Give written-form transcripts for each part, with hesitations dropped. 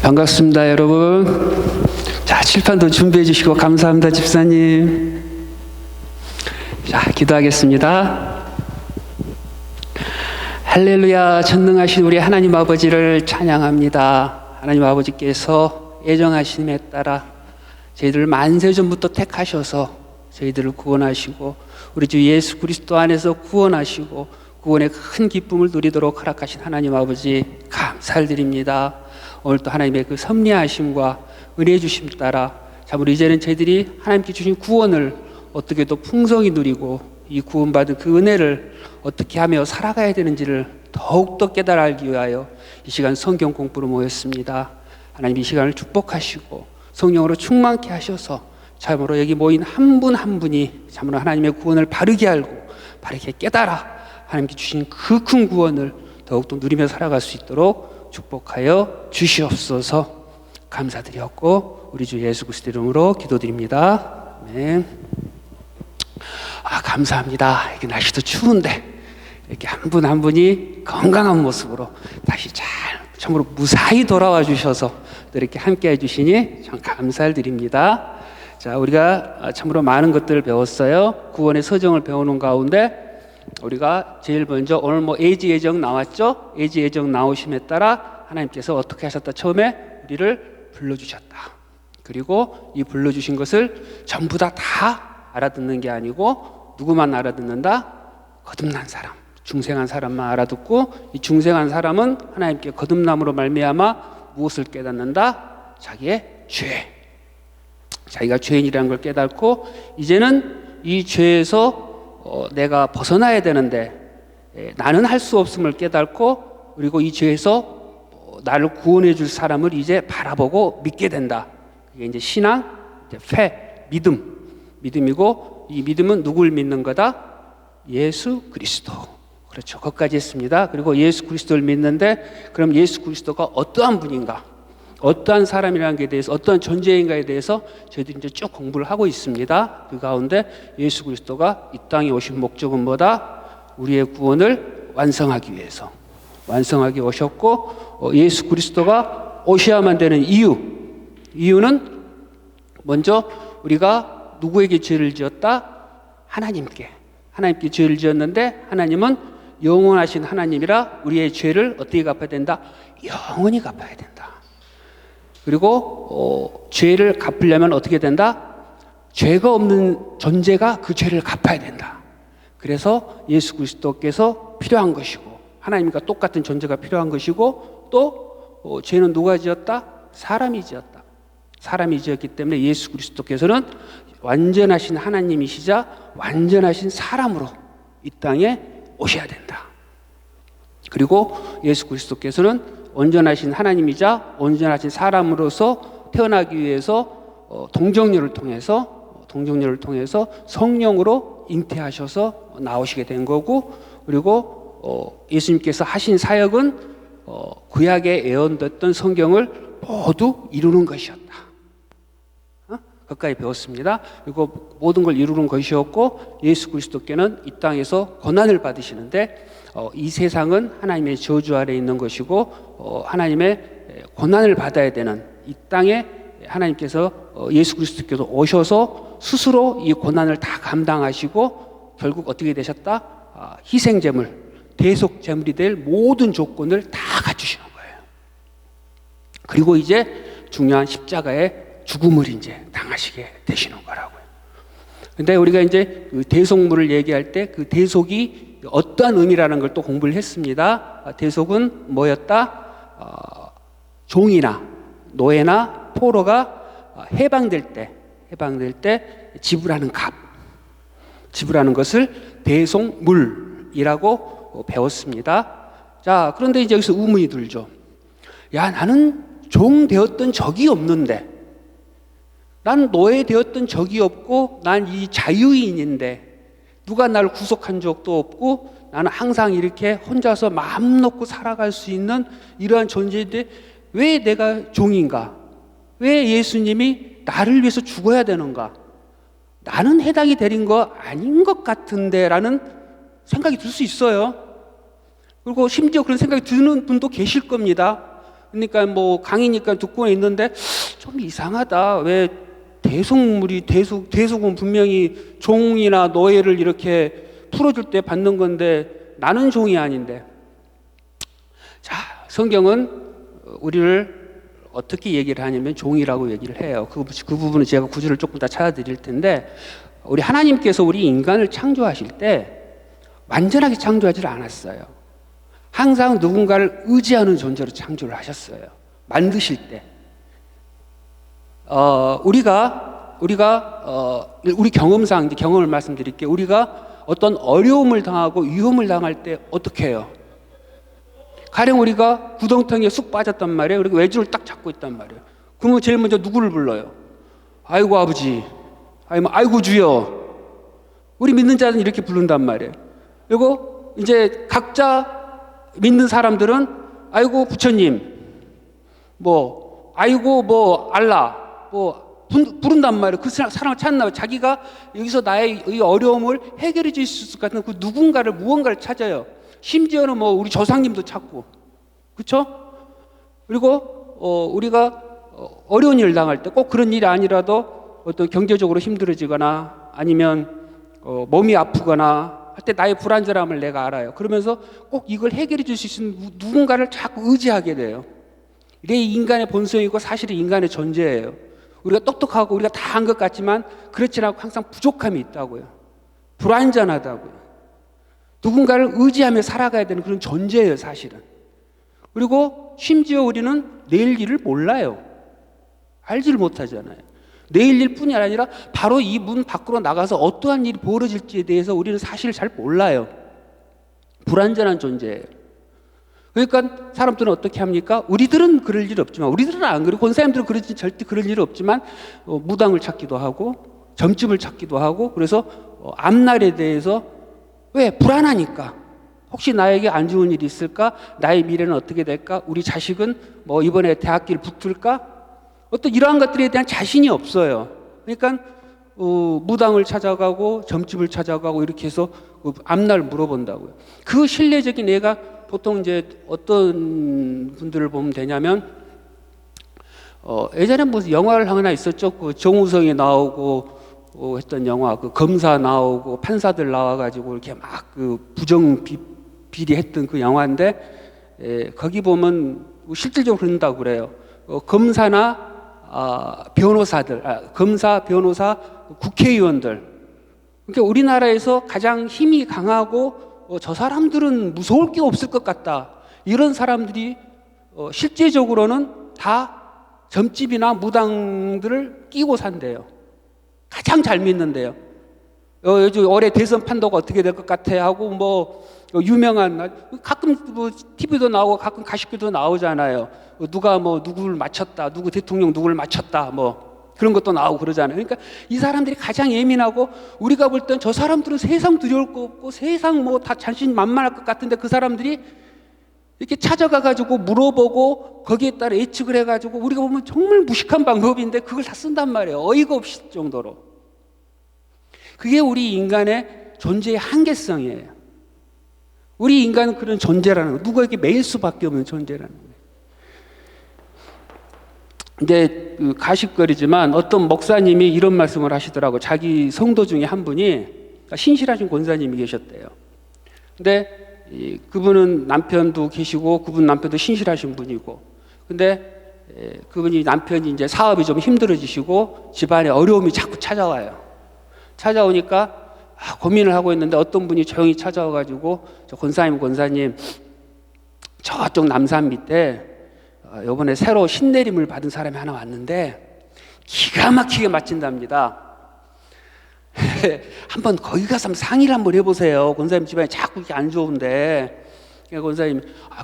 반갑습니다, 여러분. 자, 칠판도 준비해 주시고 감사합니다, 집사님. 자, 기도하겠습니다. 할렐루야, 전능하신 우리 하나님 아버지를 찬양합니다. 하나님 아버지께서 애정하심에 따라 저희들을 만세전부터 택하셔서 저희들을 구원하시고 우리 주 예수 그리스도 안에서 구원하시고 구원의 큰 기쁨을 누리도록 허락하신 하나님 아버지 감사를 드립니다. 오늘도 하나님의 그 섭리하심과 은혜 주심 따라 참으로 이제는 저희들이 하나님께 주신 구원을 어떻게 더 풍성히 누리고 이 구원받은 그 은혜를 어떻게 하며 살아가야 되는지를 더욱더 깨달아 알기 위하여 이 시간 성경 공부로 모였습니다. 하나님 이 시간을 축복하시고 성령으로 충만케 하셔서 참으로 여기 모인 한 분 한 분이 참으로 하나님의 구원을 바르게 알고 바르게 깨달아 하나님께 주신 그 큰 구원을 더욱더 누리며 살아갈 수 있도록 축복하여 주시옵소서. 감사드렸고 우리 주 예수 그리스도 이름으로 기도드립니다. 아멘. 감사합니다. 이게 날씨도 추운데 이렇게 한 분 한 분이 건강한 모습으로 다시 잘 참으로 무사히 돌아와 주셔서 또 이렇게 함께 해주시니 참 감사를 드립니다. 자, 우리가 참으로 많은 것들을 배웠어요. 구원의 서정을 배우는 가운데 우리가 제일 먼저 오늘 예지 예정 나왔죠? 예지 예정 나오심에 따라 하나님께서 어떻게 하셨다? 처음에 우리를 불러주셨다. 그리고 이 불러주신 것을 전부 다 알아듣는 게 아니고 누구만 알아듣는다? 거듭난 사람, 중생한 사람만 알아듣고 이 중생한 사람은 하나님께 거듭남으로 말미암아 무엇을 깨닫는다? 자기의 죄. 자기가 죄인이라는 걸 깨닫고 이제는 이 죄에서 내가 벗어나야 되는데 나는 할 수 없음을 깨닫고 그리고 이 죄에서 나를 구원해 줄 사람을 이제 바라보고 믿게 된다. 그게 이제 신앙, 이제 믿음이고 이 믿음은 누굴 믿는 거다? 예수 그리스도. 그렇죠. 거기까지 했습니다. 그리고 예수 그리스도를 믿는데 그럼 예수 그리스도가 어떠한 분인가? 어떠한 사람이라는 게 대해서 어떠한 존재인가에 대해서 저희들이 이제 쭉 공부를 하고 있습니다. 그 가운데 예수 그리스도가 이 땅에 오신 목적은 뭐다? 우리의 구원을 완성하기 위해서 완성하기 오셨고 예수 그리스도가 오셔야만 되는 이유는 먼저 우리가 누구에게 죄를 지었다? 하나님께 죄를 지었는데 하나님은 영원하신 하나님이라 우리의 죄를 어떻게 갚아야 된다? 영원히 갚아야 된다. 그리고 죄를 갚으려면 어떻게 된다? 죄가 없는 존재가 그 죄를 갚아야 된다. 그래서 예수 그리스도께서 필요한 것이고 하나님과 똑같은 존재가 필요한 것이고 또 죄는 누가 지었다? 사람이 지었다. 사람이 지었기 때문에 예수 그리스도께서는 완전하신 하나님이시자 완전하신 사람으로 이 땅에 오셔야 된다. 그리고 예수 그리스도께서는 온전하신 하나님이자 온전하신 사람으로서 태어나기 위해서 동정녀를 통해서 성령으로 잉태하셔서 나오시게 된 거고 그리고 예수님께서 하신 사역은 구약에 예언됐던 성경을 모두 이루는 것이었다. 거기까지 배웠습니다. 그리고 모든 걸 이루는 것이었고 예수 그리스도께는 이 땅에서 고난을 받으시는데 이 세상은 하나님의 저주 아래 있는 것이고 하나님의 고난을 받아야 되는 이 땅에 하나님께서 예수 그리스도께서 오셔서 스스로 이 고난을 다 감당하시고 결국 어떻게 되셨다? 희생제물, 대속제물이 될 모든 조건을 다 갖추시는 거예요. 그리고 이제 중요한 십자가의 죽음을 이제 당하시게 되시는 거라고요. 근데 우리가 이제 그 대속물을 얘기할 때 그 대속이 어떠한 의미라는 걸 또 공부를 했습니다. 대속은 뭐였다? 종이나 노예나 포로가 해방될 때 지불하는 값, 지불하는 것을 대속물이라고 배웠습니다. 자, 그런데 이제 여기서 의문이 들죠. 야, 나는 종 되었던 적이 없는데 난 노예 되었던 적이 없고 난 이 자유인인데 누가 나를 구속한 적도 없고 나는 항상 이렇게 혼자서 마음 놓고 살아갈 수 있는 이러한 존재인데 왜 내가 종인가? 왜 예수님이 나를 위해서 죽어야 되는가? 나는 해당이 되는 거 아닌 것 같은데 라는 생각이 들 수 있어요. 그리고 심지어 그런 생각이 드는 분도 계실 겁니다. 그러니까 뭐 강의니까 듣고 있는데 좀 이상하다. 왜 대속은 분명히 종이나 노예를 이렇게 풀어줄 때 받는 건데 나는 종이 아닌데. 자, 성경은 우리를 어떻게 얘기를 하냐면 종이라고 얘기를 해요. 그 부분은 제가 구절을 조금 더 찾아드릴 텐데, 우리 하나님께서 우리 인간을 창조하실 때 완전하게 창조하지 않았어요. 항상 누군가를 의지하는 존재로 창조를 하셨어요. 만드실 때. 우리 경험상 이제 경험을 말씀드릴게요. 우리가 어떤 어려움을 당하고 위험을 당할 때 어떻게 해요? 가령 우리가 구덩텅이에 쑥 빠졌단 말이에요. 그리고 외줄을 딱 잡고 있단 말이에요. 그러면 제일 먼저 누구를 불러요? 아이고 아버지, 아이고 주여. 우리 믿는 자는 이렇게 부른단 말이에요. 그리고 이제 각자 믿는 사람들은 아이고 부처님, 뭐 아이고 뭐 알라, 뭐 부른단 말이에요. 그 사람을 찾나, 자기가 여기서 나의 이 어려움을 해결해 줄 수 있을 것 같은 그 누군가를, 무언가를 찾아요. 심지어는 뭐 우리 조상님도 찾고, 그렇죠? 그리고 우리가 어려운 일을 당할 때, 꼭 그런 일이 아니라도 어떤 경제적으로 힘들어지거나 아니면 몸이 아프거나 할 때 나의 불안전함을 내가 알아요. 그러면서 꼭 이걸 해결해 줄 수 있는 누군가를 자꾸 의지하게 돼요. 이게 인간의 본성이고 사실은 인간의 존재예요. 우리가 똑똑하고 우리가 다 한 것 같지만 그렇지 않고 항상 부족함이 있다고요. 불완전하다고요. 누군가를 의지하며 살아가야 되는 그런 존재예요, 사실은. 그리고 심지어 우리는 내일 일을 몰라요. 알지를 못하잖아요. 내일 일뿐이 아니라 바로 이 문 밖으로 나가서 어떠한 일이 벌어질지에 대해서 우리는 사실 잘 몰라요. 불완전한 존재예요. 그러니까 사람들은 어떻게 합니까? 우리들은 그럴 일 없지만, 우리들은 안 그래요. 권사님들은 절대 그럴 일 없지만 무당을 찾기도 하고 점집을 찾기도 하고, 그래서 앞날에 대해서, 왜? 불안하니까. 혹시 나에게 안 좋은 일이 있을까? 나의 미래는 어떻게 될까? 우리 자식은 뭐 이번에 대학교를 붙을까? 어떤 이러한 것들에 대한 자신이 없어요. 그러니까 무당을 찾아가고 점집을 찾아가고 이렇게 해서 앞날 물어본다고요. 그 신뢰적인 애가 보통 이제 어떤 분들을 보면 되냐면, 예전에 무슨 영화를 하나 있었죠. 그 정우성이 나오고 했던 영화, 그 검사 나오고 판사들 나와가지고 이렇게 막 그 부정 비리했던 그 영화인데, 거기 보면 실질적으로 그런다고 그래요. 검사나 변호사들, 검사, 변호사, 국회의원들. 그러니까 우리나라에서 가장 힘이 강하고 저 사람들은 무서울 게 없을 것 같다, 이런 사람들이 실제적으로는 다 점집이나 무당들을 끼고 산대요. 가장 잘 믿는데요. 요즘 올해 대선 판도가 어떻게 될 것 같아 하고 뭐 유명한, 가끔 뭐 TV도 나오고 가끔 가십기도 나오잖아요. 누가 뭐 누구를 맞췄다, 누구 대통령 누구를 맞췄다, 뭐 그런 것도 나오고 그러잖아요. 그러니까 이 사람들이 가장 예민하고, 우리가 볼 땐 저 사람들은 세상 두려울 거 없고 세상 뭐 다 자신 만만할 것 같은데, 그 사람들이 이렇게 찾아가가지고 물어보고 거기에 따라 예측을 해가지고, 우리가 보면 정말 무식한 방법인데 그걸 다 쓴단 말이에요. 어이가 없을 정도로. 그게 우리 인간의 존재의 한계성이에요. 우리 인간은 그런 존재라는 거예요. 누구에게 매일 수밖에 없는 존재라는 거예요. 근데 가십거리지만 어떤 목사님이 이런 말씀을 하시더라고요. 자기 성도 중에 한 분이, 신실하신 권사님이 계셨대요. 근데 그분은 남편도 계시고, 그분 남편도 신실하신 분이고, 근데 그분이 남편이 이제 사업이 좀 힘들어지시고 집안에 어려움이 자꾸 찾아와요. 찾아오니까 고민을 하고 있는데 어떤 분이 조용히 찾아와가지고, 저 권사님 저쪽 남산 밑에 이번에 새로 신내림을 받은 사람이 하나 왔는데 기가 막히게 맞힌답니다. 한번 거기 가서 한번 상의를 한번 해보세요. 권사님 집안이 자꾸 이렇게 안 좋은데. 권사님이,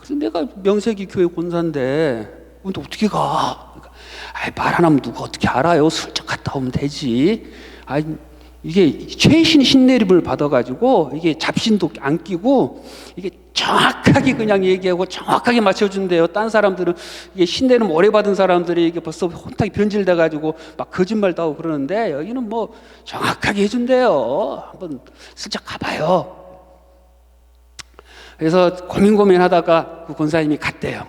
근데 내가 명색이 교회 권사인데 근데 어떻게 가? 그러니까, 말 안 하면 누가 어떻게 알아요? 슬쩍 갔다 오면 되지. 이게 최신 신내림을 받아가지고 이게 잡신도 안 끼고 이게 정확하게 그냥 얘기하고 정확하게 맞춰준대요. 딴 사람들은 이게 신내림 오래 받은 사람들이 이게 벌써 혼탁이 변질돼가지고 막 거짓말도 하고 그러는데, 여기는 뭐 정확하게 해준대요. 한번 슬쩍 가봐요. 그래서 고민하다가 그 권사님이 갔대요.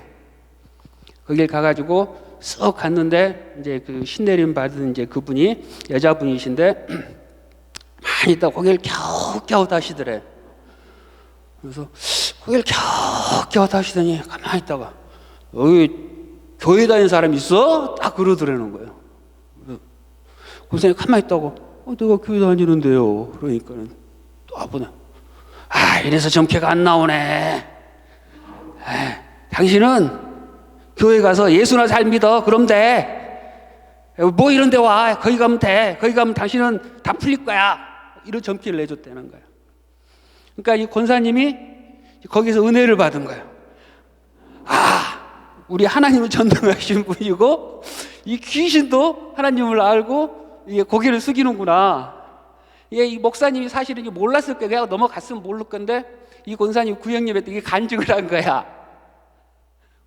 거길 가가지고 쓱 갔는데 이제 그 신내림 받은 이제 그분이 여자분이신데 많이 있다가 고개를 겨우겨우 다시더래. 그래서 고개를 겨우겨우 다시더니 가만히 있다가 여기 교회 다니는 사람 있어? 딱 그러더라는 거예요. 고생이 가만히 있다고 내가 교회 다니는데요. 그러니까는 또 아버는 이래서 정체가 안 나오네. 당신은 교회 가서 예수나 잘 믿어. 그럼 돼. 뭐 이런 데 와. 거기 가면 돼. 거기 가면 당신은 다 풀릴 거야. 이런 점괘를 내줬다는 거예요. 그러니까 이 권사님이 거기서 은혜를 받은 거예요. 우리 하나님을 전능하신 분이고 이 귀신도 하나님을 알고 이게 고개를 숙이는구나. 이 목사님이 사실은 몰랐을 거야. 내가 넘어갔으면 모를 건데 이 권사님 구역 예배 때 이게 간증을 한 거야.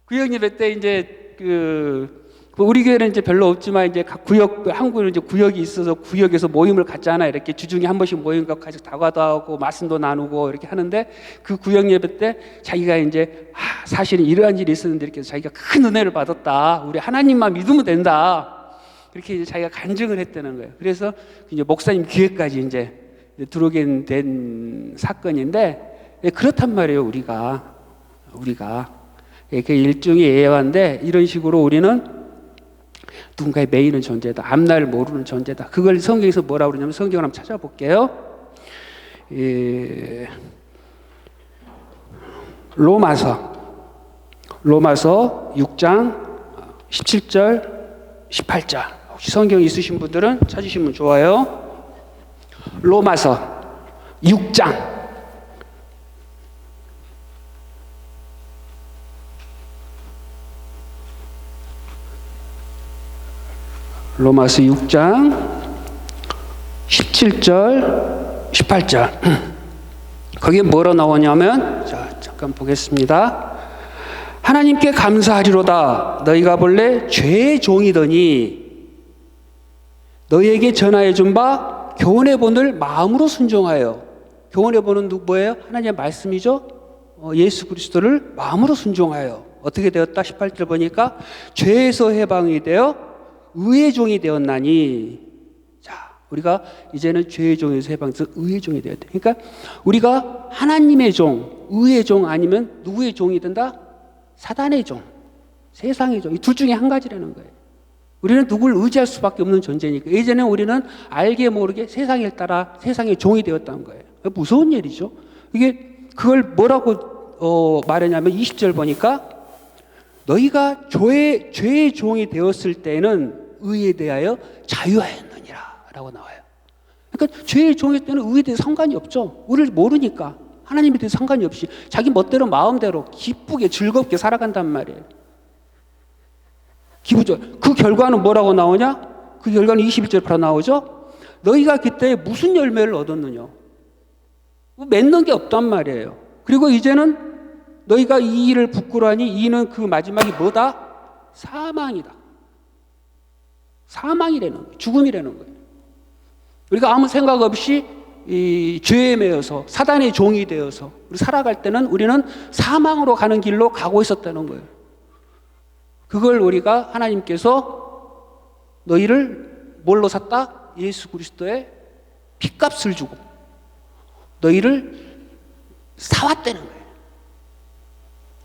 구역 예배 때 이제 우리 교회는 이제 별로 없지만 이제 각 구역, 한국에는 이제 구역이 있어서 구역에서 모임을 갖잖아. 이렇게 주중에 한 번씩 모임 갖고 같이 다과도 하고 말씀도 나누고 이렇게 하는데 그 구역 예배 때 자기가 이제 사실은 이러한 일이 있었는데 이렇게 자기가 큰 은혜를 받았다. 우리 하나님만 믿으면 된다. 그렇게 이제 자기가 간증을 했다는 거예요. 그래서 이제 목사님 귀에까지 이제 들어오게 된 사건인데 그렇단 말이에요. 우리가 그 일종의 예화인데 이런 식으로 우리는 누군가의 매이는 존재다. 앞날 모르는 존재다. 그걸 성경에서 뭐라고 그러냐면 성경을 한번 찾아볼게요. 로마서 6장 17절 18절 혹시 성경 있으신 분들은 찾으시면 좋아요. 로마서 6장 로마서 6장 17절 18절 거기에 뭐로 나오냐면 잠깐 보겠습니다. 하나님께 감사하리로다. 너희가 본래 죄의 종이더니 너희에게 전하여 준 바 교훈의 본을 마음으로 순종하여. 교훈의 본은 뭐예요? 하나님의 말씀이죠. 예수 그리스도를 마음으로 순종하여 어떻게 되었다? 18절 보니까 죄에서 해방이 되어 의의 종이 되었나니. 자, 우리가 이제는 죄의 종에서 해방돼서 의의 종이 되었다. 그러니까 우리가 하나님의 종, 의의 종 아니면 누구의 종이 된다? 사단의 종, 세상의 종. 이 둘 중에 한 가지라는 거예요. 우리는 누구를 의지할 수밖에 없는 존재니까. 예전에 우리는 알게 모르게 세상에 따라 세상의 종이 되었다는 거예요. 무서운 일이죠. 이게 그걸 뭐라고 말하냐면 20절 보니까 너희가 죄의 종이 되었을 때는 의에 대하여 자유하였느니라 라고 나와요. 그러니까 죄의 종일 때는 의에 대해 상관이 없죠. 우리를 모르니까 하나님에 대해 상관이 없이 자기 멋대로 마음대로 기쁘게 즐겁게 살아간단 말이에요. 기쁘죠. 그 결과는 뭐라고 나오냐? 그 결과는 21절 바로 나오죠. 너희가 그때 무슨 열매를 얻었느냐? 맺는 게 없단 말이에요. 그리고 이제는 너희가 이 일을 부끄러워하니 이는 그 마지막이 뭐다? 사망이다. 사망이라는 거예요. 죽음이라는 거예요. 우리가 아무 생각 없이 이 죄에 매여서 사단의 종이 되어서 우리 살아갈 때는 우리는 사망으로 가는 길로 가고 있었다는 거예요. 그걸 우리가 하나님께서 너희를 뭘로 샀다? 예수 그리스도의 핏값을 주고 너희를 사왔다는 거예요.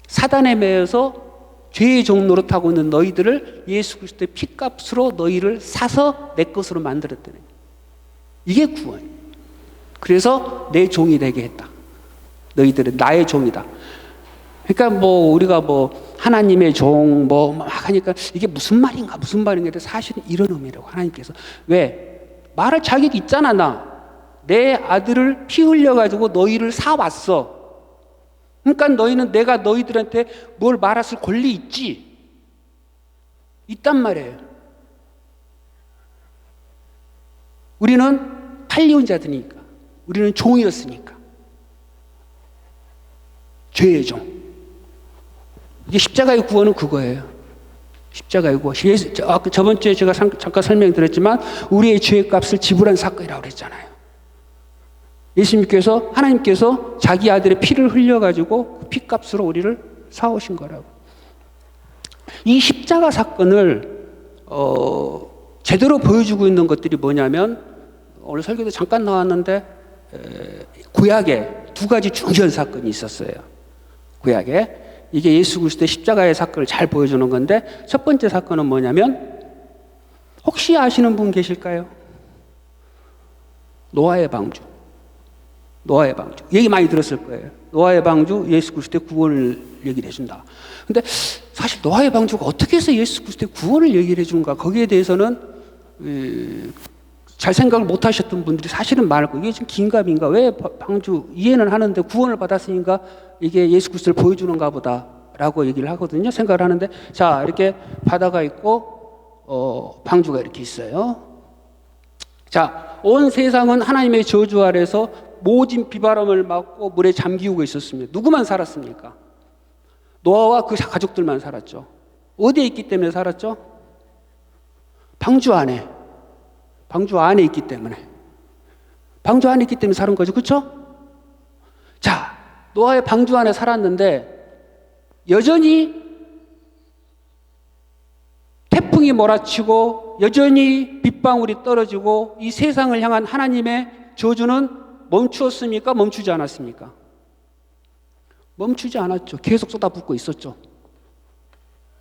사단에 매여서 죄의 종 노릇하고 있는 너희들을 예수 그리스도의 핏값으로 너희를 사서 내 것으로 만들었다는 거예요. 이게 구원이에요. 그래서 내 종이 되게 했다. 너희들은 나의 종이다. 그러니까 우리가 하나님의 종 막 하니까 이게 무슨 말인가 근데 사실은 이런 의미라고. 하나님께서 왜 말할 자격이 있잖아. 내 아들을 피 흘려가지고 너희를 사왔어. 그러니까 너희는 내가 너희들한테 뭘 말할 권리 있지. 있단 말이에요. 우리는 팔려온 자들이니까. 우리는 종이었으니까. 죄의 종. 이게 십자가의 구원은 그거예요. 십자가의 구원. 저번 주에 제가 잠깐 설명드렸지만 우리의 죄의 값을 지불한 사건이라고 그랬잖아요. 예수님께서 하나님께서 자기 아들의 피를 흘려가지고 그 피값으로 우리를 사오신 거라고. 이 십자가 사건을 제대로 보여주고 있는 것들이 뭐냐면 오늘 설교도 잠깐 나왔는데 구약에 두 가지 중요한 사건이 있었어요. 구약에 이게 예수 그리스도의 십자가의 사건을 잘 보여주는 건데 첫 번째 사건은 뭐냐면 혹시 아시는 분 계실까요? 노아의 방주. 노아의 방주. 얘기 많이 들었을 거예요. 노아의 방주, 예수 그리스도의 구원을 얘기를 해준다. 근데 사실 노아의 방주가 어떻게 해서 예수 그리스도의 구원을 얘기를 해주는가, 거기에 대해서는 잘 생각을 못 하셨던 분들이 사실은 많고, 이게 지금 긴가민가, 왜 방주 이해는 하는데 구원을 받았으니까 이게 예수 그리스도를 보여주는가 보다라고 얘기를 하거든요. 생각을 하는데, 자, 이렇게 바다가 있고 방주가 이렇게 있어요. 자, 온 세상은 하나님의 저주 아래서 모진 비바람을 맞고 물에 잠기우고 있었습니다. 누구만 살았습니까? 노아와 그 가족들만 살았죠. 어디에 있기 때문에 살았죠? 방주 안에. 방주 안에 있기 때문에. 방주 안에 있기 때문에 사는 거죠. 그렇죠? 자, 노아의 방주 안에 살았는데 여전히 태풍이 몰아치고 여전히 빗방울이 떨어지고 이 세상을 향한 하나님의 저주는 멈추었습니까? 멈추지 않았습니까? 멈추지 않았죠. 계속 쏟아붓고 있었죠.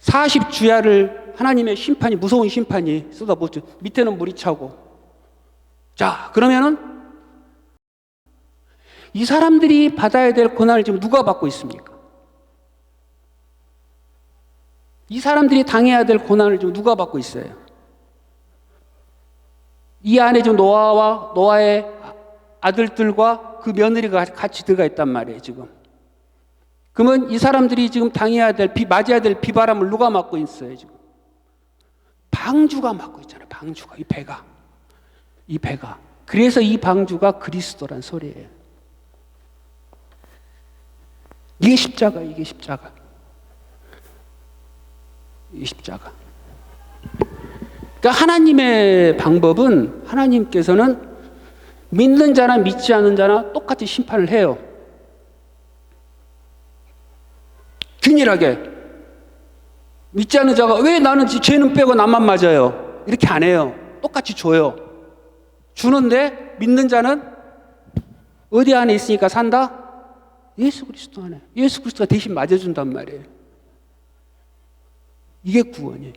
40주야를 하나님의 심판이, 무서운 심판이 쏟아붓죠. 밑에는 물이 차고. 자, 그러면은 이 사람들이 받아야 될 고난을 지금 누가 받고 있습니까? 이 사람들이 당해야 될 고난을 지금 누가 받고 있어요? 이 안에 지금 노아와 노아의 아들들과 그 며느리가 같이 들어가 있단 말이에요, 지금. 그러면 이 사람들이 지금 당해야 될, 맞아야 될 비바람을 누가 맞고 있어요, 지금? 방주가 맞고 있잖아요, 방주가. 이 배가. 이 배가. 그래서 이 방주가 그리스도란 소리예요. 이게 십자가, 이게 십자가. 이게 십자가. 그러니까 하나님의 방법은, 하나님께서는 믿는 자나 믿지 않는 자나 똑같이 심판을 해요. 균일하게. 믿지 않는 자가 왜 나는 죄는 빼고 나만 맞아요? 이렇게 안 해요. 똑같이 줘요. 주는데 믿는 자는 어디 안에 있으니까 산다? 예수 그리스도 안에. 예수 그리스도가 대신 맞아준단 말이에요. 이게 구원이에요.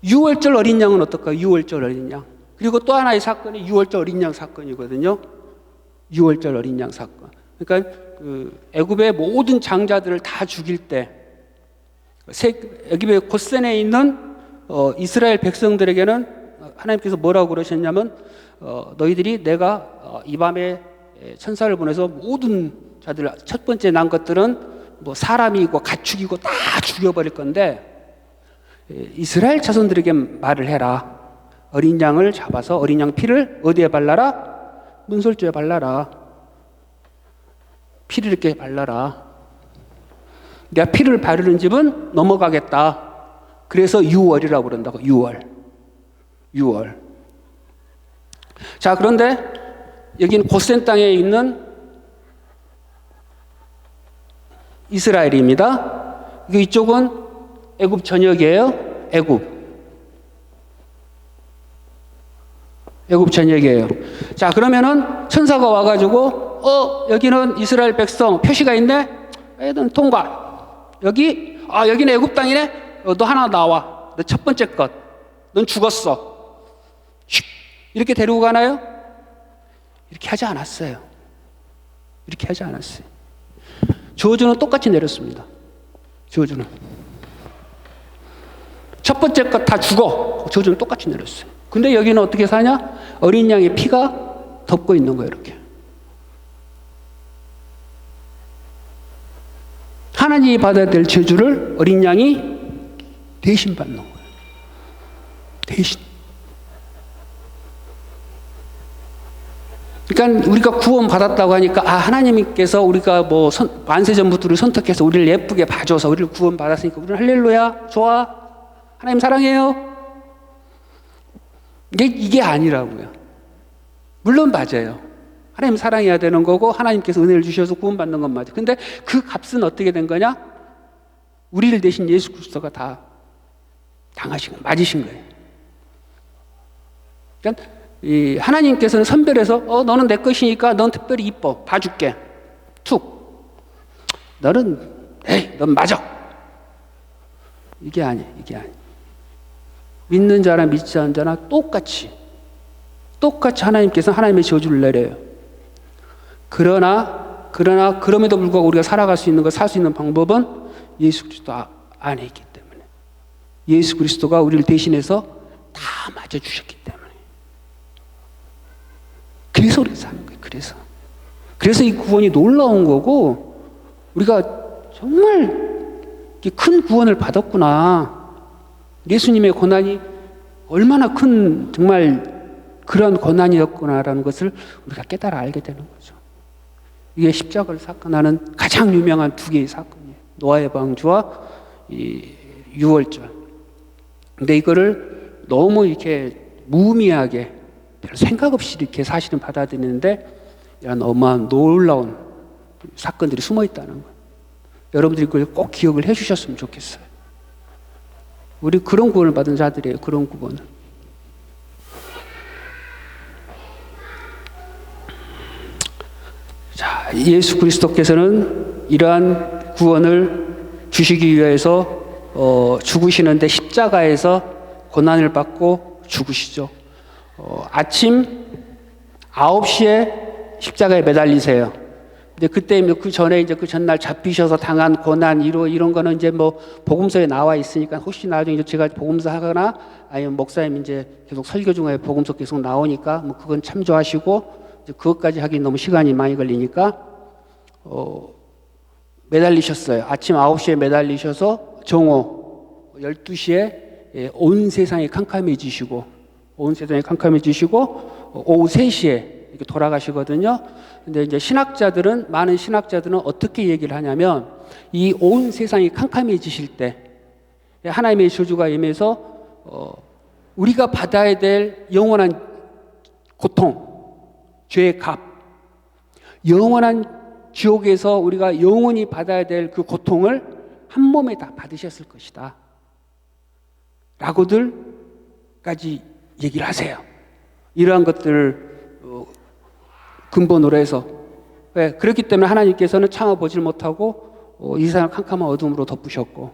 유월절 어린 양은 어떨까요? 유월절 어린 양. 그리고 또 하나의 사건이 유월절 어린 양 사건이거든요. 유월절 어린 양 사건. 그러니까 애굽의 모든 장자들을 다 죽일 때 애굽의 고센에 있는 이스라엘 백성들에게는 하나님께서 뭐라고 그러셨냐면 너희들이 내가 이 밤에 천사를 보내서 모든 자들, 첫 번째 난 것들은 뭐 사람이고 가축이고 다 죽여버릴 건데 이스라엘 자손들에게 말을 해라. 어린 양을 잡아서 어린 양 피를 어디에 발라라? 문설주에 발라라. 피를 이렇게 발라라. 내가 피를 바르는 집은 넘어가겠다. 그래서 유월이라고 그런다고. 유월. 자, 그런데 여기는 고센 땅에 있는 이스라엘입니다. 이쪽은 애굽 전역이에요. 애굽 전역이에요. 자, 그러면은 천사가 와가지고 여기는 이스라엘 백성 표시가 있네. 애들 통과. 여기는 애굽 땅이네. 너 하나 나와. 너 첫 번째 것. 넌 죽었어. 이렇게 데리고 가나요? 이렇게 하지 않았어요. 저주는 똑같이 내렸습니다. 저주는 첫 번째 것 다 죽어. 저주는 똑같이 내렸어요. 근데 여기는 어떻게 사냐? 어린 양의 피가 덮고 있는 거예요. 이렇게. 하나님이 받아야 될 저주를 어린 양이 대신 받는 거예요. 대신. 그러니까 우리가 구원 받았다고 하니까 하나님께서 우리가 뭐 만세전부터 우리를 선택해서 우리를 예쁘게 봐줘서 우리를 구원 받았으니까 우리는 할렐루야 좋아 하나님 사랑해요. 이게 아니라고요. 물론 맞아요. 하나님 사랑해야 되는 거고 하나님께서 은혜를 주셔서 구원 받는 건 맞아요. 근데 그 값은 어떻게 된 거냐? 우리를 대신 예수 그리스도가 다 당하신 거예요. 맞으신 거예요. 그러니까 이 하나님께서는 선별해서 너는 내 것이니까 넌 특별히 이뻐. 봐줄게. 툭. 넌 맞아. 이게 아니에요. 믿는 자나 믿지 않는 자나 똑같이 하나님께서 하나님의 저주를 내려요. 그럼에도 불구하고 우리가 살아갈 수 있는 살 수 있는 방법은 예수 그리스도 안에 있기 때문에, 예수 그리스도가 우리를 대신해서 다 맞아주셨기 때문에, 그래서 우리가 사는 거예요. 그래서 이 구원이 놀라운 거고, 우리가 정말 큰 구원을 받았구나. 예수님의 고난이 얼마나 큰 정말 그런 고난이었구나라는 것을 우리가 깨달아 알게 되는 거죠. 이게 십자가를 사건하는 가장 유명한 두 개의 사건이에요. 노아의 방주와 이 유월절. 근데 이거를 너무 이렇게 무의미하게 별 생각 없이 이렇게 사실은 받아들이는데, 이런 어마어마한 놀라운 사건들이 숨어 있다는 거예요. 여러분들이 그걸 꼭 기억을 해 주셨으면 좋겠어요. 우리 그런 구원을 받은 자들이에요. 그런 구원을. 자, 예수 그리스도께서는 이러한 구원을 주시기 위해서 죽으시는데 십자가에서 고난을 받고 죽으시죠. 아침 9시에 십자가에 매달리세요. 근데 그때 그 전에 이제 그 전날 잡히셔서 당한 고난 이런 거는 이제 뭐 복음서에 나와 있으니까, 혹시 나중에 이제 제가 복음서 하거나 아니면 목사님 이제 계속 설교 중에 복음서 계속 나오니까 뭐 그건 참조하시고, 이제 그것까지 하기 너무 시간이 많이 걸리니까 매달리셨어요. 아침 9시에 매달리셔서 정오 12시에 온 세상이 캄캄해지시고 오후 3시에 이렇게 돌아가시거든요. 근데 이제 많은 신학자들은 어떻게 얘기를 하냐면, 이 온 세상이 캄캄해지실 때 하나님의 저주가 임해서 우리가 받아야 될 영원한 고통, 죄의 값, 영원한 지옥에서 우리가 영원히 받아야 될 그 고통을 한 몸에 다 받으셨을 것이다 라고들까지 얘기를 하세요. 이러한 것들을 근본으로 해서, 그렇기 때문에 하나님께서는 창을 보질 못하고 이 세상을 캄캄한 어둠으로 덮으셨고,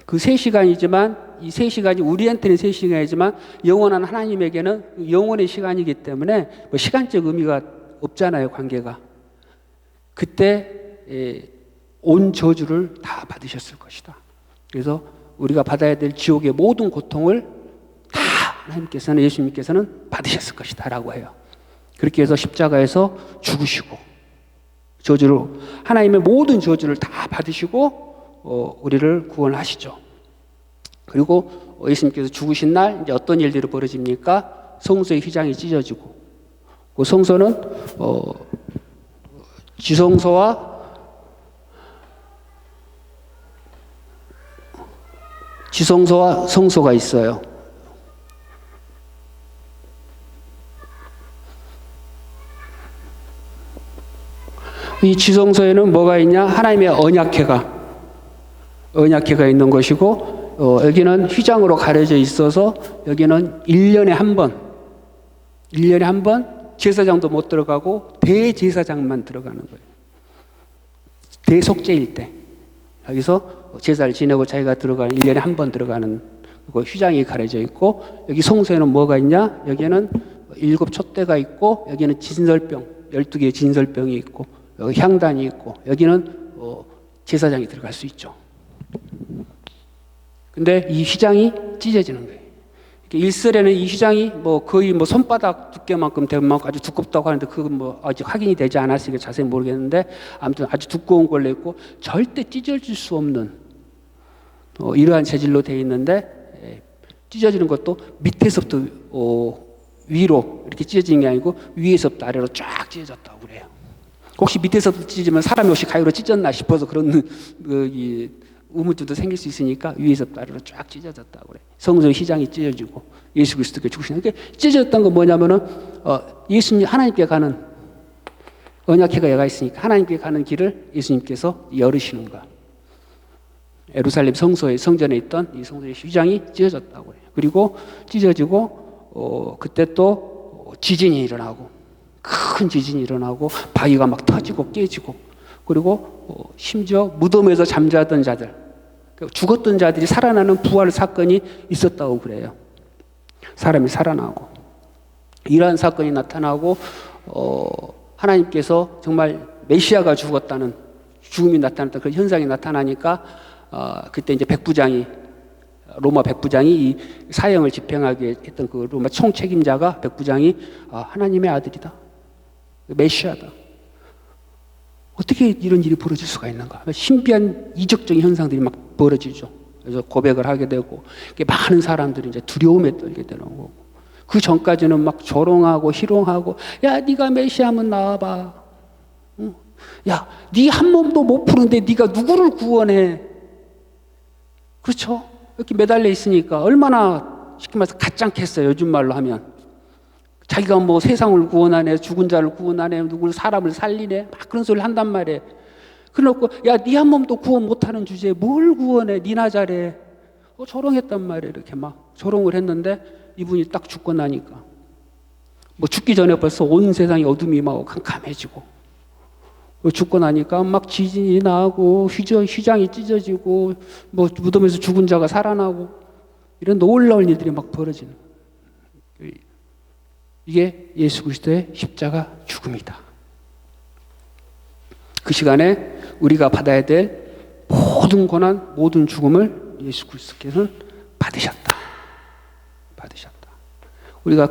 그 3시간이지만 이 3시간이 우리한테는 3시간이지만 영원한 하나님에게는 영원의 시간이기 때문에 뭐 시간적 의미가 없잖아요, 관계가. 그때 온 저주를 다 받으셨을 것이다. 그래서 우리가 받아야 될 지옥의 모든 고통을 다 하나님께서는, 예수님께서는 받으셨을 것이다 라고 해요. 그렇게 해서 십자가에서 죽으시고 저주로, 하나님의 모든 저주를 다 받으시고 우리를 구원하시죠. 그리고 예수님께서 죽으신 날 이제 어떤 일들이 벌어집니까? 성소의 휘장이 찢어지고, 그 성소는 지성소와 성소가 있어요. 이 지성소에는 뭐가 있냐? 하나님의 언약궤가 있는 것이고, 여기는 휘장으로 가려져 있어서 여기는 1년에 한 번 제사장도 못 들어가고 대제사장만 들어가는 거예요. 대속죄일 때 여기서 제사를 지내고 자기가 들어가는, 1년에 한 번 들어가는 그 휘장이 가려져 있고, 여기 성소에는 뭐가 있냐? 여기는 7 촛대가 있고, 여기는 진설병 12개의 진설병이 있고, 여기 향단이 있고, 여기는 제사장이 들어갈 수 있죠. 근데 이 휘장이 찢어지는 거예요. 일설에는 이 휘장이 거의 손바닥 두께만큼 되면 아주 두껍다고 하는데, 그건 아직 확인이 되지 않았으니까 자세히 모르겠는데, 아무튼 아주 두꺼운 걸로 있고 절대 찢어질 수 없는 이러한 재질로 되어 있는데, 찢어지는 것도 밑에서부터 위로 이렇게 찢어지는 게 아니고 위에서부터 아래로 쫙 찢어졌다고 그래요. 혹시 밑에서부터 찢어지면 사람이 혹시 가위로 찢었나 싶어서 그런 의문도 생길 수 있으니까 위에서부터 아래로 쫙 찢어졌다고 그래. 성소의 휘장이 찢어지고 예수 그리스도께 죽으시는 게, 찢어졌던 건 뭐냐면은 예수님 하나님께 가는 언약궤가 있으니까 하나님께 가는 길을 예수님께서 열으시는 거. 예루살렘 성전에 있던 이 성전의 휘장이 찢어졌다고 해요. 그리고 찢어지고 그때 또 지진이 일어나고 큰 지진이 일어나고 바위가 막 터지고 깨지고 그리고 심지어 무덤에서 잠자던 자들, 죽었던 자들이 살아나는 부활 사건이 있었다고 그래요. 사람이 살아나고 이러한 사건이 나타나고 하나님께서 정말 메시아가 죽었다는 죽음이 나타났던 그런 현상이 나타나니까 그때 이제 로마 백부장이 이 사형을 집행하게 했던 그 로마 총책임자가 백부장이 하나님의 아들이다, 메시아다. 어떻게 이런 일이 벌어질 수가 있는가? 신비한 이적적인 현상들이 막 벌어지죠. 그래서 고백을 하게 되고 많은 사람들이 이제 두려움에 떨게 되는 거고, 그 전까지는 막 조롱하고 희롱하고, 야 네가 메시아면 나와봐. 야 네 한 몸도 못 푸는데 네가 누구를 구원해? 그렇죠? 이렇게 매달려 있으니까 얼마나 쉽게 말해서 가짱했어요. 요즘 말로 하면 자기가 뭐 세상을 구원하네, 죽은 자를 구원하네, 누굴 사람을 살리네, 막 그런 소리를 한단 말이에요. 그래놓고 야 네 한 몸도 구원 못하는 주제에 뭘 구원해? 니나 잘해. 조롱했단 말이에요. 이렇게 막 조롱을 했는데 이분이 딱 죽고 나니까 뭐 죽기 전에 벌써 온 세상이 어둠이 임하고 캄캄해지고, 죽고 나니까 막 지진이 나고 휘장이 찢어지고 뭐 무덤에서 죽은 자가 살아나고 이런 놀라운 일들이 막 벌어지는, 이게 예수 그리스도의 십자가 죽음이다. 그 시간에 우리가 받아야 될 모든 고난, 모든 죽음을 예수 그리스도께서는 받으셨다. 우리가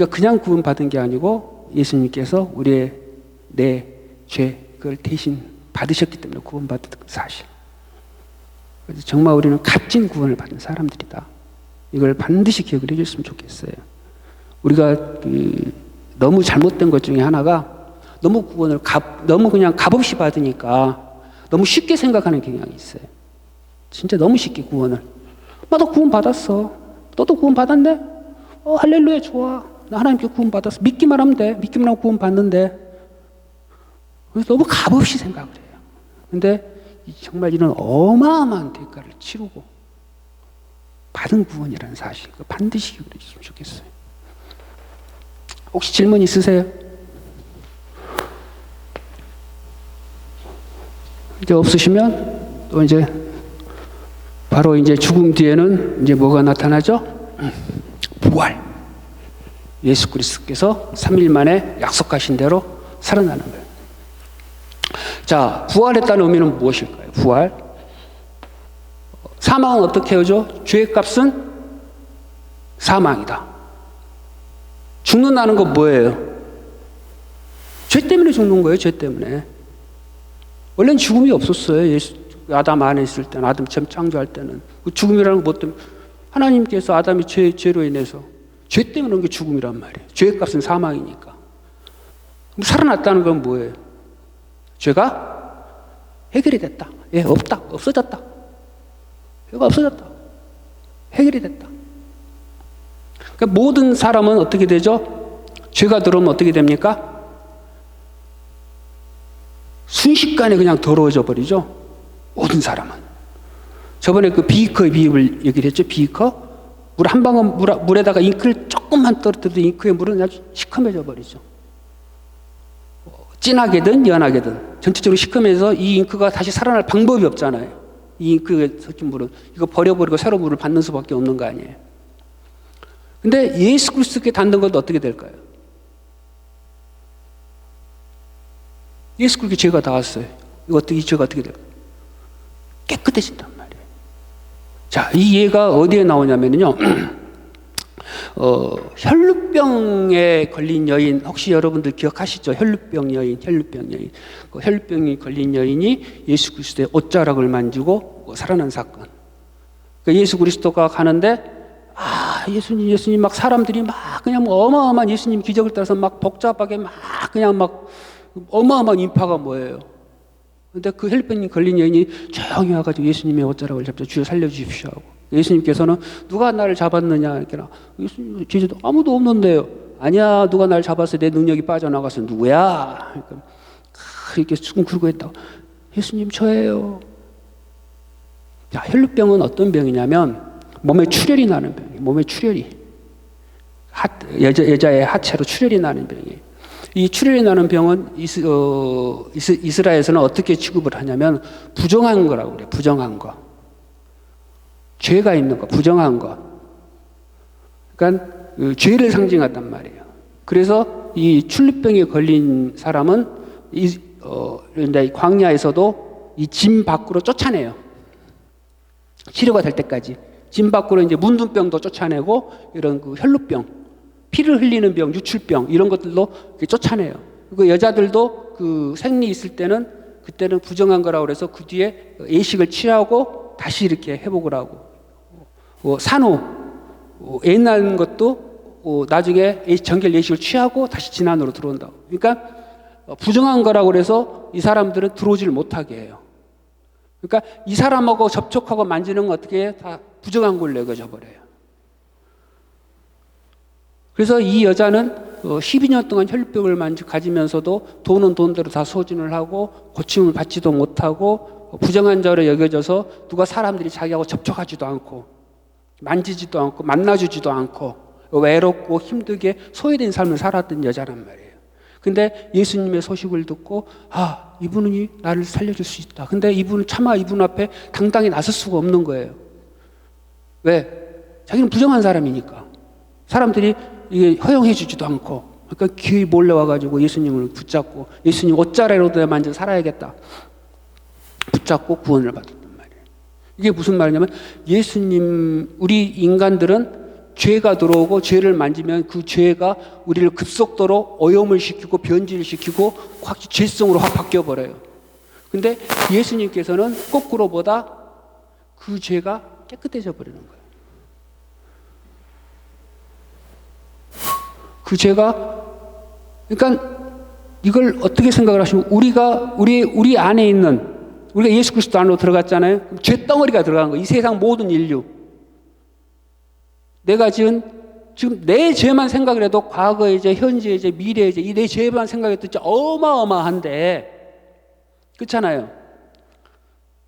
그냥 구원받은 게 아니고 예수님께서 우리의 내 죄 그걸 대신 받으셨기 때문에 구원받은 사실. 그래서 정말 우리는 값진 구원을 받은 사람들이다. 이걸 반드시 기억을 해줬으면 좋겠어요. 우리가 너무 잘못된 것 중에 하나가 너무 구원을 너무 그냥 값없이 받으니까 너무 쉽게 생각하는 경향이 있어요. 진짜 너무 쉽게 구원을. 나 구원 받았어. 너도 구원 받았네? 할렐루야, 좋아. 나 하나님께 구원 받았어. 믿기만 하면 돼. 믿기만 하면 구원 받는데. 그래서 너무 값없이 생각을 해요. 근데 정말 이런 어마어마한 대가를 치르고 받은 구원이라는 사실, 반드시 기억해 주시면 좋겠어요. 혹시 질문 있으세요? 이제 없으시면 또 이제 바로 이제 죽음 뒤에는 이제 뭐가 나타나죠? 부활. 예수 그리스도께서 3일 만에 약속하신 대로 살아나는 거예요. 자, 부활했다는 의미는 무엇일까요? 부활. 사망은 어떻게 하죠? 죄의 값은 사망이다. 죽는다는 건 뭐예요? 죄 때문에 죽는 거예요. 죄 때문에. 원래는 죽음이 없었어요. 아담 안에 있을 때는, 아담 처음 창조할 때는. 그 죽음이라는 건 뭐 때문에? 하나님께서 아담이 죄로 인해서 죄 때문에 온 게 죽음이란 말이에요. 죄의 값은 사망이니까. 살아났다는 건 뭐예요? 죄가 해결이 됐다. 없다. 없어졌다. 죄가 없어졌다. 해결이 됐다. 그러니까 모든 사람은 어떻게 되죠? 죄가 들어오면 어떻게 됩니까? 순식간에 그냥 더러워져 버리죠. 모든 사람은. 저번에 그 비커의 비유를 얘기를 했죠. 비커. 물 한 방울 물에다가 잉크를 조금만 떨어뜨려도 잉크의 물은 아주 시커매져 버리죠. 진하게든 연하게든 전체적으로 시커매서 이 잉크가 다시 살아날 방법이 없잖아요. 이 잉크에 섞인 물은 이거 버려버리고 새로 물을 받는 수밖에 없는 거 아니에요. 근데 예수 그리스도께 닿는 건 어떻게 될까요? 예수 그리스도께 죄가 닿았어요. 이 죄가 어떻게 될까요? 깨끗해진단 말이에요. 자, 이 예가 어디에 나오냐면요. 혈루병에 걸린 여인, 혹시 여러분들 기억하시죠? 혈루병 여인. 그 혈루병이 걸린 여인이 예수 그리스도의 옷자락을 만지고 살아난 사건. 그러니까 예수 그리스도가 가는데, 예수님 막 사람들이 막 그냥 뭐 어마어마한 예수님 기적을 따라서 막 복잡하게 막 그냥 막 어마어마한 인파가 모여요. 근데 그 혈루병이 걸린 여인이 조용히 와가지고 예수님의 옷자락을 잡자, 주여 살려주십시오 하고. 예수님께서는 누가 나를 잡았느냐? 이렇게 예수님 제자도 아무도 없는데요. 아니야, 누가 나를 잡았어? 내 능력이 빠져나가서 누구야? 그러니까 이렇게 숭 긁고 했다고. 예수님 저예요. 자, 혈루병은 어떤 병이냐면 몸에 출혈이 나는 병이에요. 몸에 출혈이. 여자의 하체로 출혈이 나는 병이에요. 이 출혈이 나는 병은 이스라엘에서는 어떻게 취급을 하냐면 부정한 거라고 그래요. 부정한 거. 죄가 있는 거, 부정한 거. 그러니까 죄를 상징한단 말이에요. 그래서 이 출루병에 걸린 사람은 광야에서도 이 짐 밖으로 쫓아내요. 치료가 될 때까지. 짐 밖으로 이제 문둥병도 쫓아내고 이런 그 혈루병, 피를 흘리는 병, 유출병 이런 것들도 쫓아내요. 그 여자들도 그 생리 있을 때는 그때는 부정한 거라고 그래서 그 뒤에 예식을 취하고 다시 이렇게 회복을 하고 산후 애 낳는 것도 나중에 정결 예식을 취하고 다시 진안으로 들어온다고. 그러니까 부정한 거라고 그래서 이 사람들은 들어오지를 못하게 해요. 그러니까 이 사람하고 접촉하고 만지는 건 어떻게 해요? 다 부정한 걸로 여겨져 버려요. 그래서 이 여자는 12년 동안 혈병을 가지면서도 돈은 돈대로 다 소진을 하고 고침을 받지도 못하고 부정한 자로 여겨져서 누가 사람들이 자기하고 접촉하지도 않고 만지지도 않고 만나주지도 않고 외롭고 힘들게 소외된 삶을 살았던 여자란 말이에요. 근데 예수님의 소식을 듣고 이분이 나를 살려줄 수 있다. 근데 차마 이분 앞에 당당히 나설 수가 없는 거예요. 왜? 자기는 부정한 사람이니까. 사람들이 이게 허용해 주지도 않고. 그러니까 귀에 몰려와가지고 예수님을 붙잡고 예수님 옷자락으로 만져 살아야겠다. 붙잡고 구원을 받았단 말이에요. 이게 무슨 말이냐면 우리 인간들은 죄가 들어오고 죄를 만지면 그 죄가 우리를 급속도로 오염을 시키고 변질을 시키고 죄성으로 확 바뀌어버려요. 근데 예수님께서는 거꾸로보다 그 죄가 깨끗해져 버리는 거예요. 그 죄가, 그러니까 이걸 어떻게 생각을 하시면 우리 안에 있는, 우리가 예수 그리스도 안으로 들어갔잖아요. 죄 덩어리가 들어간 거예요. 이 세상 모든 인류. 내가 지금 내 죄만 생각을 해도 과거의 죄, 현재의 죄, 미래의 죄, 이 내 죄만 생각해도 진짜 어마어마한데, 그렇잖아요.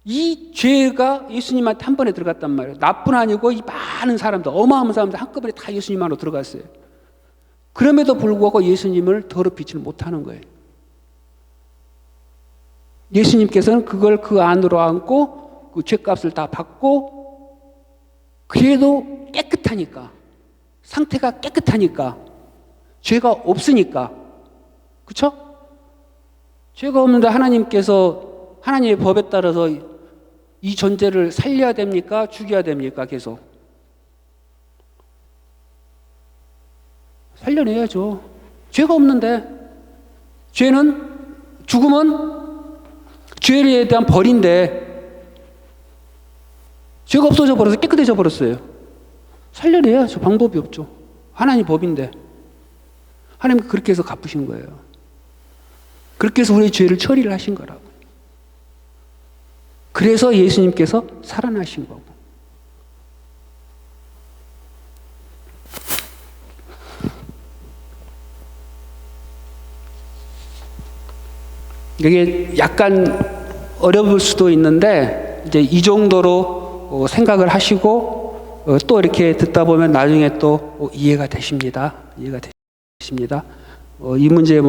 이 죄가 예수님한테 한 번에 들어갔단 말이에요. 나뿐 아니고 이 많은 사람들, 어마어마한 사람들 한꺼번에 다 예수님 안으로 들어갔어요. 그럼에도 불구하고 예수님을 더럽히지를 못하는 거예요. 예수님께서는 그걸 그 안으로 안고 그 죄값을 다 받고 그래도 깨끗하니까, 상태가 깨끗하니까, 죄가 없으니까, 그렇죠? 죄가 없는데 하나님께서 하나님의 법에 따라서 이 존재를 살려야 됩니까? 죽여야 됩니까? 계속 살려내야죠. 죄가 없는데. 죽음은 죄에 대한 벌인데 죄가 없어져 버려서 깨끗해져 버렸어요. 살려내야죠. 방법이 없죠. 하나님 법인데. 하나님 그렇게 해서 갚으신 거예요. 그렇게 해서 우리의 죄를 처리를 하신 거라고. 그래서 예수님께서 살아나신 거고. 이게 약간 어려울 수도 있는데 이제 이 정도로 생각을 하시고 또 이렇게 듣다 보면 나중에 또 이해가 되십니다. 이해가 되십니다. 이 문제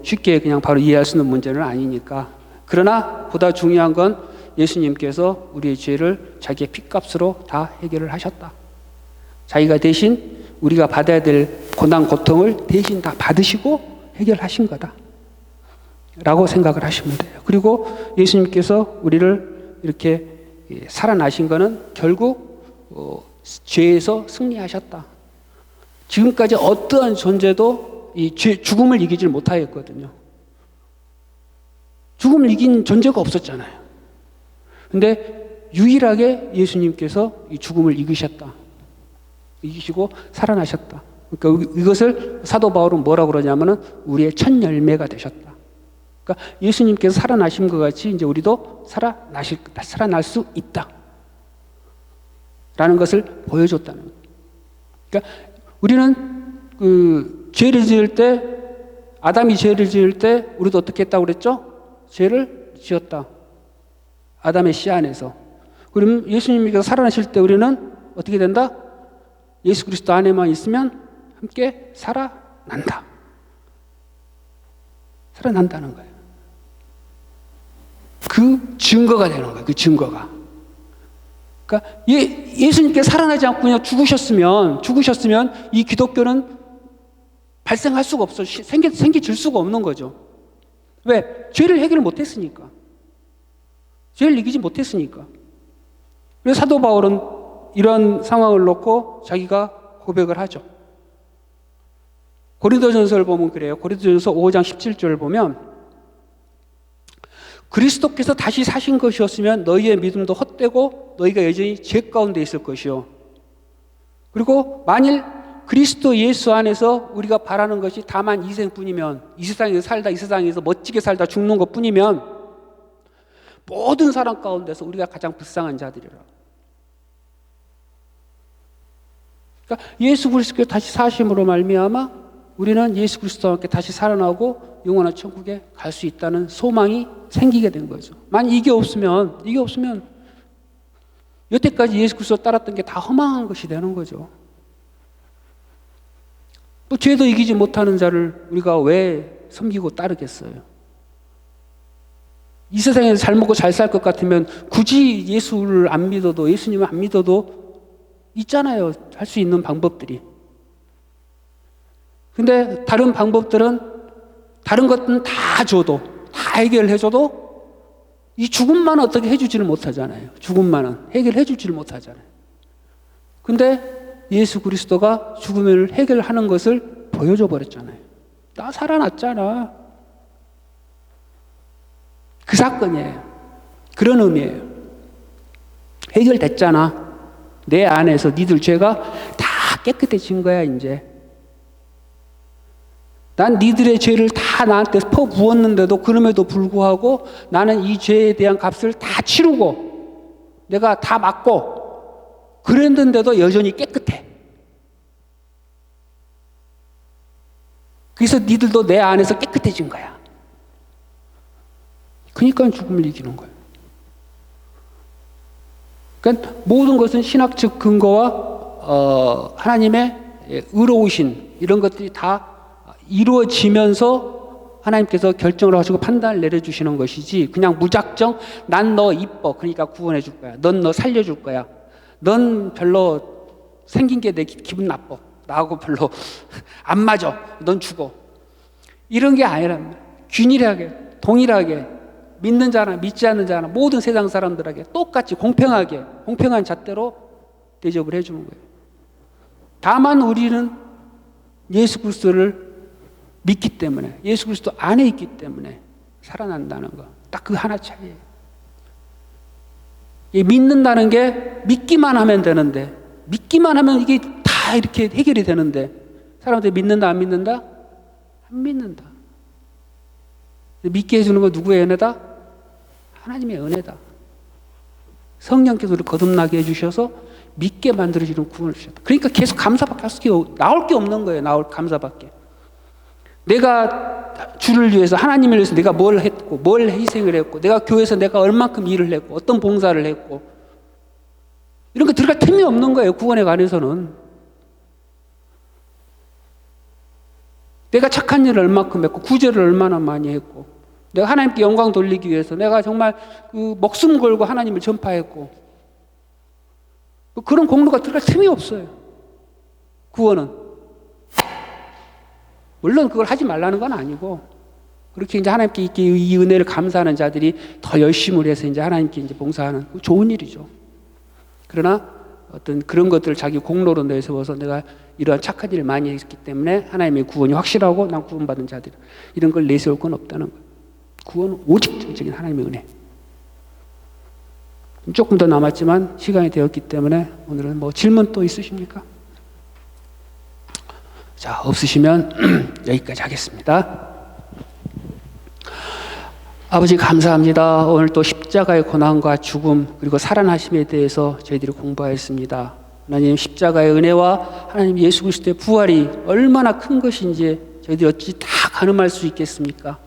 쉽게 그냥 바로 이해할 수 있는 문제는 아니니까. 그러나 보다 중요한 건 예수님께서 우리의 죄를 자기의 핏값으로 다 해결을 하셨다. 자기가 대신 우리가 받아야 될 고난 고통을 대신 다 받으시고 해결하신 거다 라고 생각을 하시면 돼요. 그리고 예수님께서 우리를 이렇게 살아나신 거는 결국 죄에서 승리하셨다. 지금까지 어떠한 존재도 이 죽음을 이기질 못하였거든요. 죽음을 이긴 존재가 없었잖아요. 근데 유일하게 예수님께서 이 죽음을 이기셨다. 이기시고 살아나셨다. 그러니까 이것을 사도 바울은 뭐라고 그러냐면은 우리의 첫 열매가 되셨다. 그러니까 예수님께서 살아나신 것 같이 이제 우리도 살아날 수 있다. 라는 것을 보여줬다는 거예요. 그러니까 우리는 죄를 지을 때, 아담이 죄를 지을 때 우리도 어떻게 했다고 그랬죠? 죄를 지었다. 아담의 씨 안에서. 그럼 예수님께서 살아나실 때 우리는 어떻게 된다? 예수 그리스도 안에만 있으면 함께 살아난다. 살아난다는 거예요. 그 증거가 되는 거예요. 그 증거가. 그러니까 예수님께 살아나지 않고 그냥 죽으셨으면 이 기독교는 발생할 수가 없어. 생겨질 수가 없는 거죠. 왜? 죄를 해결 못했으니까. 죄를 이기지 못했으니까. 그래서 사도 바울은 이런 상황을 놓고 자기가 고백을 하죠. 고린도전서를 보면 그래요. 고린도전서 5장 17절을 보면 그리스도께서 다시 사신 것이었으면 너희의 믿음도 헛되고 너희가 여전히 죄 가운데 있을 것이요. 그리고 만일 그리스도 예수 안에서 우리가 바라는 것이 다만 이 생뿐이면, 이 세상에서 살다 이 세상에서 멋지게 살다 죽는 것뿐이면 모든 사람 가운데서 우리가 가장 불쌍한 자들이라. 그러니까 예수 그리스도께 다시 사심으로 말미암아 우리는 예수 그리스도와 함께 다시 살아나고 영원한 천국에 갈 수 있다는 소망이 생기게 된 거죠. 만약 이게 없으면 여태까지 예수 그리스도 따랐던 게 다 허망한 것이 되는 거죠. 또 죄도 이기지 못하는 자를 우리가 왜 섬기고 따르겠어요? 이 세상에서 잘 먹고 잘 살 것 같으면 굳이 예수님을 안 믿어도 있잖아요. 할 수 있는 방법들이. 근데 다른 것들은 다 줘도, 다 해결해줘도 이 죽음만은 어떻게 해주지를 못하잖아요. 죽음만은 해결해주지를 못하잖아요. 근데 예수 그리스도가 죽음을 해결하는 것을 보여줘 버렸잖아요. 나 살아났잖아. 그 사건이에요. 그런 의미예요. 해결됐잖아. 내 안에서 니들 죄가 다 깨끗해진 거야 이제. 난 니들의 죄를 다 나한테 퍼부었는데도 그럼에도 불구하고 나는 이 죄에 대한 값을 다 치르고 내가 다 맞고 그랬는데도 여전히 깨끗해. 그래서 니들도 내 안에서 깨끗해진 거야. 그러니까 죽음을 이기는 거예요. 그러니까 모든 것은 신학적 근거와 하나님의 의로우신 이런 것들이 다 이루어지면서 하나님께서 결정을 하시고 판단을 내려주시는 것이지 그냥 무작정 난 너 이뻐 그러니까 구원해 줄 거야. 넌 너 살려줄 거야. 넌 별로 생긴 게 내 기분 나빠. 나하고 별로 안 맞아. 넌 죽어. 이런 게 아니라 균일하게 동일하게 믿는 자나 믿지 않는 자나 모든 세상 사람들에게 똑같이 공평한 잣대로 대접을 해주는 거예요. 다만 우리는 예수 그리스도를 믿기 때문에 예수 그리스도 안에 있기 때문에 살아난다는 거. 딱 그 하나 차이예요. 믿는다는 게 믿기만 하면 되는데 믿기만 하면 이게 다 이렇게 해결이 되는데 사람들이 믿는다 안 믿는다? 안 믿는다. 믿게 해주는 거 누구의 은혜다? 하나님의 은혜다. 성령께서 우리를 거듭나게 해주셔서 믿게 만들어주는 구원을 주셨다. 그러니까 계속 감사밖에 나올 게 없는 거예요. 감사밖에. 내가 주를 위해서 하나님을 위해서 내가 뭘 했고 뭘 희생을 했고 내가 교회에서 내가 얼만큼 일을 했고 어떤 봉사를 했고 이런 거 들어갈 틈이 없는 거예요. 구원에 관해서는. 내가 착한 일을 얼만큼 했고 구제를 얼마나 많이 했고 내가 하나님께 영광 돌리기 위해서 내가 정말 그 목숨 걸고 하나님을 전파했고 그런 공로가 들어갈 틈이 없어요. 구원은. 물론 그걸 하지 말라는 건 아니고 그렇게 이제 하나님께 이 은혜를 감사하는 자들이 더 열심을 해서 이제 하나님께 이제 봉사하는 좋은 일이죠. 그러나 어떤 그런 것들을 자기 공로로 내세워서 내가 이러한 착한 일을 많이 했기 때문에 하나님의 구원이 확실하고 난 구원받은 자들 이런 걸 내세울 건 없다는 거예요. 구원은 오직 전적인 하나님의 은혜. 조금 더 남았지만 시간이 되었기 때문에 오늘은 뭐 질문 또 있으십니까? 자, 없으시면 여기까지 하겠습니다. 아버지 감사합니다. 오늘 또 십자가의 고난과 죽음 그리고 살아나심에 대해서 저희들이 공부하였습니다. 하나님 십자가의 은혜와 하나님 예수 그리스도의 부활이 얼마나 큰 것인지 저희들이 어찌 다 가늠할 수 있겠습니까?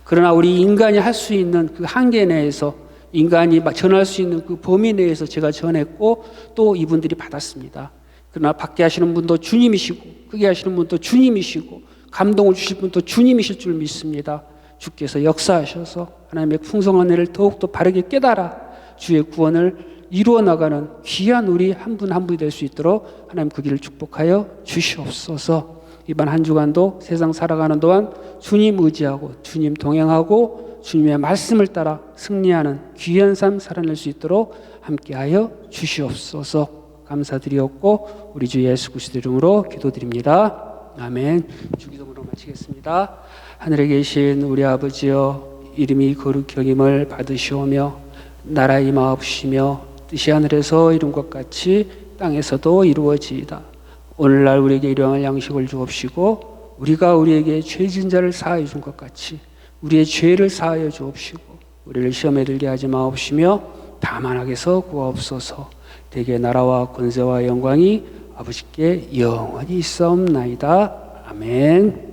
그러나 우리 인간이 할 수 있는 그 한계 내에서 인간이 전할 수 있는 그 범위 내에서 제가 전했고 또 이분들이 받았습니다. 그러나 받게 하시는 분도 주님이시고 크게 하시는 분도 주님이시고 감동을 주실 분도 주님이실 줄 믿습니다. 주께서 역사하셔서 하나님의 풍성한 은혜를 더욱더 바르게 깨달아 주의 구원을 이루어 나가는 귀한 우리 한 분 한 분이 될 수 있도록 하나님 그 길을 축복하여 주시옵소서. 이번 한 주간도 세상 살아가는 동안 주님 의지하고 주님 동행하고 주님의 말씀을 따라 승리하는 귀한 삶 살아낼 수 있도록 함께하여 주시옵소서. 감사드리옵고 우리 주 예수 그리스도 이름으로 기도드립니다. 아멘. 주기도문으로 마치겠습니다. 하늘에 계신 우리 아버지여, 이름이 거룩히 여김을 받으시오며 나라 임하옵시며 뜻이 하늘에서 이룬 것 같이 땅에서도 이루어지이다. 오늘날 우리에게 일용할 양식을 주옵시고 우리가 우리에게 죄진 자를 사하여 준 것 같이 우리의 죄를 사하여 주옵시고 우리를 시험에 들게 하지 마옵시며 다만 악에서 구하옵소서. 대개 나라와 권세와 영광이 아버지께 영원히 있사옵나이다. 아멘.